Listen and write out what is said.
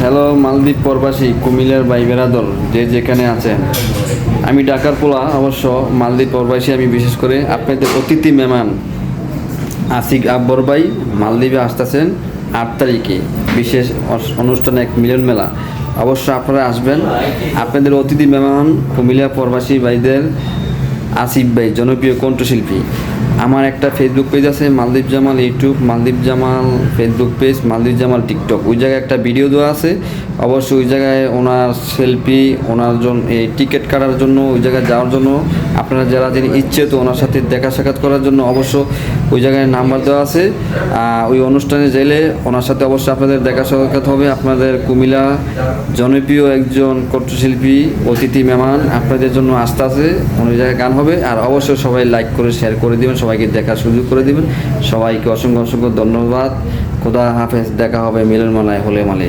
Hello মালদ্বীপ প্রবাসী কুমিল্লার ভাই বেরাদর যে যেখানে আছেন, আমি ঢাকার পোলা অবশ্য মালদ্বীপ প্রবাসী। আমি বিশেষ করে আপনাদের অতিথি মেহমান আসিক আকবর ভাই মালদ্বীপে আসতেছেন 8 তারিখে বিশেষ অনুষ্ঠানে এক মিলন মেলা। অবশ্য আপনারা আসবেন। আপনাদের অতিথি মেহমান কুমিল্লা প্রবাসী ভাইদের আসিফ ভাই, জনপ্রিয় কণ্ঠশিল্পী। আমার একটা ফেসবুক পেজ আছে মালদ্বীপ জামাল ইউটিউব, মালদ্বীপ জামাল ফেসবুক পেজ, মালদ্বীপ জামাল টিকটক। ওই জায়গায় একটা ভিডিও দেওয়া আছে। অবশ্যই ওই জায়গায় ওনার সেলফি, ওনার জন্য এই টিকিট কাটার জন্য, ওই জায়গায় যাওয়ার জন্য আপনারা যারা যিনি ইচ্ছে তো ওনার সাথে দেখা সাক্ষাৎ করার জন্য অবশ্য ওই জায়গায় নাম্বার দেওয়া আছে। ওই অনুষ্ঠানে গেলে ওনার সাথে অবশ্যই আপনাদের দেখা সাক্ষাৎ হবে। আপনাদের কুমিল্লা জনপ্রিয় একজন কণ্ঠশিল্পী অতিথি মেহমান আপনাদের জন্য আসতে আছে। ওই জায়গায় গান হবে। আর অবশ্যই সবাই লাইক করে শেয়ার করে দিবেন, সবাইকে দেখার সুযোগ করে দিবেন। সবাইকে অসংখ্য অসংখ্য ধন্যবাদ। খোদা হাফেজ। দেখা হবে মিলন মেলায়, হলে মালে।